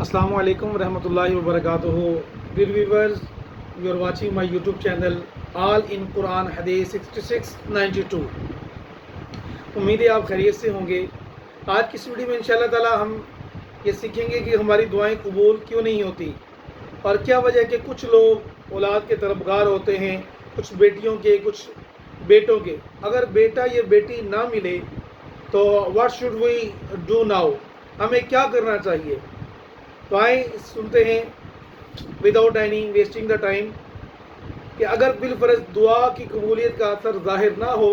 Assalamu alaikum warahmatullahi wabarakatuh. Dear viewers, you are watching my YouTube channel All in Quran Hadith 6692. امید ہے آپ خیریت سے ہوں گے. آج کی اس ویڈیو میں انشاءاللہ تعالی ہم یہ سیکھیں گے کہ ہماری دعائیں قبول کیوں نہیں ہوتی اور کیا وجہ ہے کہ کچھ لوگ اولاد کے طلبگار ہوتے ہیں، کچھ بیٹیوں کے، کچھ بیٹوں کے. اگر بیٹا یا بیٹی نہ ملے تو what should we do now, ہمیں کیا کرنا چاہیے؟ تو آئیں سنتے ہیں without any wasting the time کہ اگر بالفرض دعا کی قبولیت کا اثر ظاہر نہ ہو،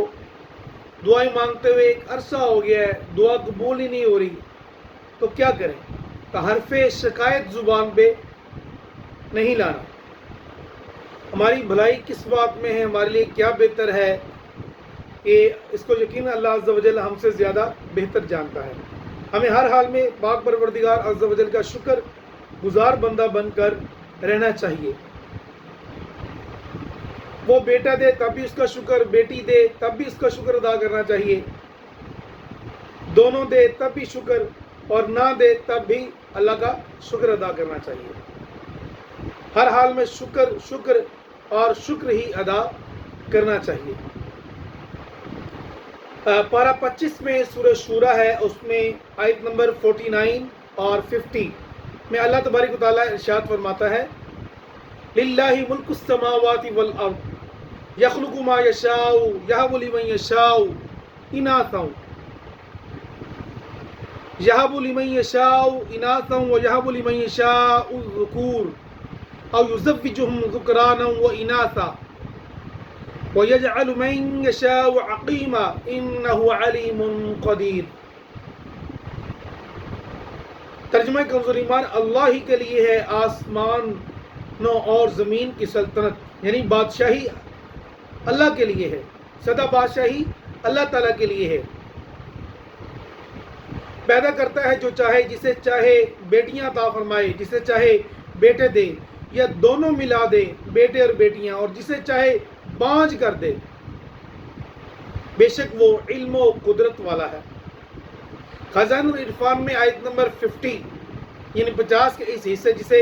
دعائیں مانگتے ہوئے ایک عرصہ ہو گیا ہے، دعا قبول ہی نہیں ہو رہی، تو کیا کریں؟ تو حرف شکایت زبان پہ نہیں لانا. ہماری بھلائی کس بات میں ہے، ہمارے لیے کیا بہتر ہے، کہ اس کو یقینا اللہ عز و جل ہم سے زیادہ بہتر جانتا ہے. ہمیں ہر حال میں پاک پروردگار عز و جل کا شکر گزار بندہ بن کر رہنا چاہیے. وہ بیٹا دے تب بھی اس کا شکر، بیٹی دے تب بھی اس کا شکر ادا کرنا چاہیے، دونوں دے تب بھی شکر اور نہ دے تب بھی اللہ کا شکر ادا کرنا چاہیے. ہر حال میں شکر اور شکر ہی ادا کرنا چاہیے. پارہ 25 میں سورہ شورا ہے، اس میں آیت نمبر 49 اور 50 میں اللہ تبارک و تعالیٰ ارشاد فرماتا ہے: لِلَّهِ مُلْكُ السَّمَاوَاتِ وَالْأَرْضِ يَخْلُقُ مَا يَشَاءُ يَهَبُ لِمَن يَشَاءُ إِنَاثًا وَيَهَبُ لِمَن يَشَاءُ الذُّكُورَ أَوْ يُزَوِّجُهُمْ ذُكْرَانًا وَإِنَاثًا وَيَجْعَلُ مَن يَشَاءُ عَقِيمًا إِنَّهُ عَلِيمٌ قَدِيرٌ. ترجمہ کمزور ایمان: اللہ ہی کے لیے ہے آسمانوں اور زمین کی سلطنت، یعنی بادشاہی اللہ کے لیے ہے، سدا بادشاہی اللہ تعالیٰ کے لیے ہے. پیدا کرتا ہے جو چاہے، جسے چاہے بیٹیاں عطا فرمائے، جسے چاہے بیٹے دے یا دونوں ملا دے، بیٹے اور بیٹیاں، اور جسے چاہے بانجھ کر دے. بے شک وہ علم و قدرت والا ہے. خزائن العرفان میں آیت نمبر 50 یعنی 50 کے اس حصے جسے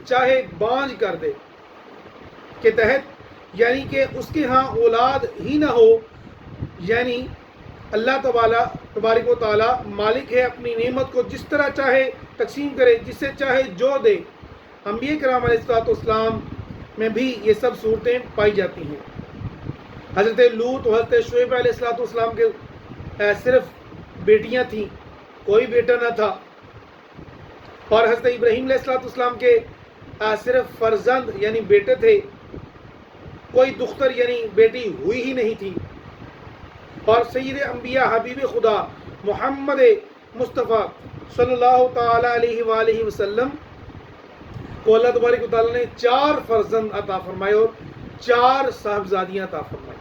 چاہے بانجھ کر دے کے تحت، یعنی کہ اس کے ہاں اولاد ہی نہ ہو، یعنی اللہ تبارک و تعالیٰ مالک ہے، اپنی نعمت کو جس طرح چاہے تقسیم کرے، جسے چاہے جو دے. انبیاء کرام علیہ السلام میں بھی یہ سب صورتیں پائی جاتی ہیں. حضرت لوط و حضرت شعیب علیہ السلام کے صرف بیٹیاں تھیں، کوئی بیٹا نہ تھا. اور حضرت ابراہیم علیہ السلام کے صرف فرزند یعنی بیٹے تھے، کوئی دختر یعنی بیٹی ہوئی ہی نہیں تھی. اور سید انبیاء حبیب خدا محمد مصطفیٰ صلی اللہ تعالی علیہ وآلہ وسلم کو اللہ تبارک و تعالیٰ نے 4 فرزند عطا فرمائے اور 4 صاحبزادیاں عطا فرمائی.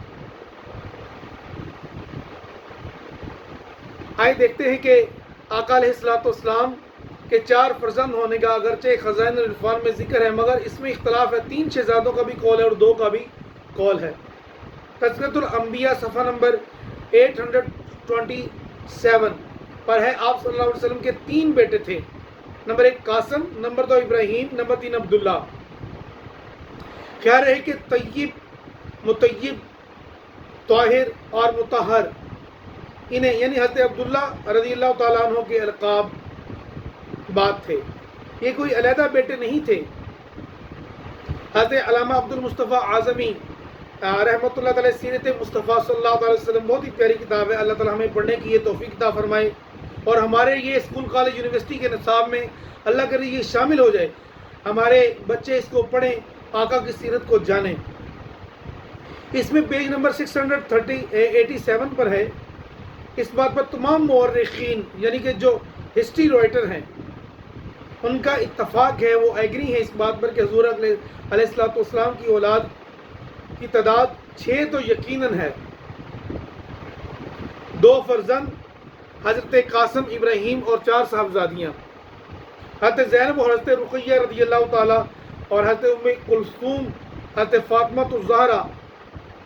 آئے دیکھتے ہیں کہ آقا علیہ السلام کے 4 فرزند ہونے کا اگرچہ خزائن العرفان میں ذکر ہے، مگر اس میں اختلاف ہے. 3 شہزادوں کا بھی قول ہے اور 2 کا بھی قول ہے. تذکرۃ الانبیاء صفحہ نمبر 827 پر ہے. آپ صلی اللہ علیہ وسلم کے 3 بیٹے تھے، نمبر 1 قاسم، نمبر 2 ابراہیم، نمبر 3 عبداللہ. خیال ہے کہ طیب، مطیب، طاہر اور مطہر انہیں یعنی حضرت عبداللہ رضی اللہ تعالیٰ عنہ کے القاب بات تھے، یہ کوئی علیحدہ بیٹے نہیں تھے. حضرت علامہ عبد المصطفیٰ اعظمی رحمۃ اللہ تعالی سیرت مصطفیٰ صلی اللہ علیہ وسلم بہت ہی پیاری کتاب ہے. اللہ تعالیٰ ہمیں پڑھنے کی یہ توفیق عطا فرمائے اور ہمارے یہ اسکول کالج یونیورسٹی کے نصاب میں اللہ کرے یہ شامل ہو جائے، ہمارے بچے اس کو پڑھیں، آقا کی سیرت کو جانیں. اس میں پیج نمبر 687 پر ہے. اس بات پر تمام مورخین یعنی کہ جو ہسٹری رائٹر ہیں ان کا اتفاق ہے، وہ ایگری ہیں اس بات پر کہ حضور علیہ السلام کی اولاد کی تعداد 6 تو یقیناً ہے. 2 فرزند حضرت قاسم، ابراہیم اور 4 صاحبزادیاں، حضرت زینب اور حضرت رقیہ رضی اللہ تعالیٰ اور حضرت ام کلثوم، حضرت فاطمہ الزہرا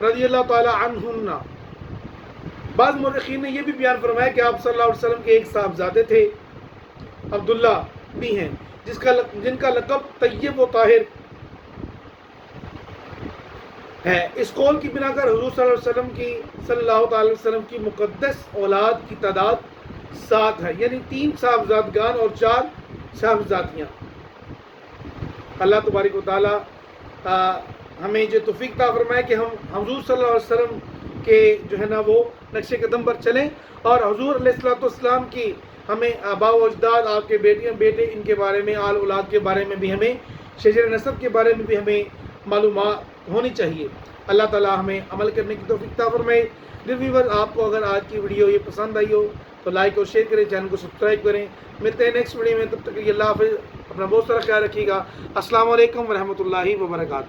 رضی اللہ تعالیٰ عنہن. بعض مورخین نے یہ بھی بیان فرمایا کہ آپ صلی اللہ علیہ وسلم کے ایک صاحبزادے تھے، عبداللہ بھی ہیں. جن کا لقب طیب و طاہر ہے۔ اس قول کی بنا کر حضور صلی اللہ تعالی وسلم کی مقدس اولاد کی تعداد 7 ہے، یعنی 3 صاحبزادگان اور 4 صاحبزادیاں۔ اللہ تبارک و تعالی ہمیں جو توفیق عطا فرمائے کہ ہم حضور صلی اللہ علیہ وسلم کے جو ہے نا وہ نقش قدم پر چلیں، اور حضور علیہ السلام کی ہمیں آباء و اجداد، آپ کے بیٹیاں بیٹے، ان کے بارے میں، آل اولاد کے بارے میں بھی ہمیں، شجر نسب کے بارے میں بھی ہمیں معلومات ہونی چاہیے۔ اللہ تعالی ہمیں عمل کرنے کی توفیق عطا فرمائے۔ ڈیئر ویور، آپ کو اگر آج کی ویڈیو یہ پسند آئی ہو تو لائک اور شیئر کریں، چینل کو سبسکرائب کریں۔ ملتے ہیں نیکسٹ ویڈیو میں، تب تک کے لیے اللہ حافظ، اپنا بہت سارا خیال رکھیے گا۔ السلام علیکم ورحمۃ اللہ وبرکاتہ۔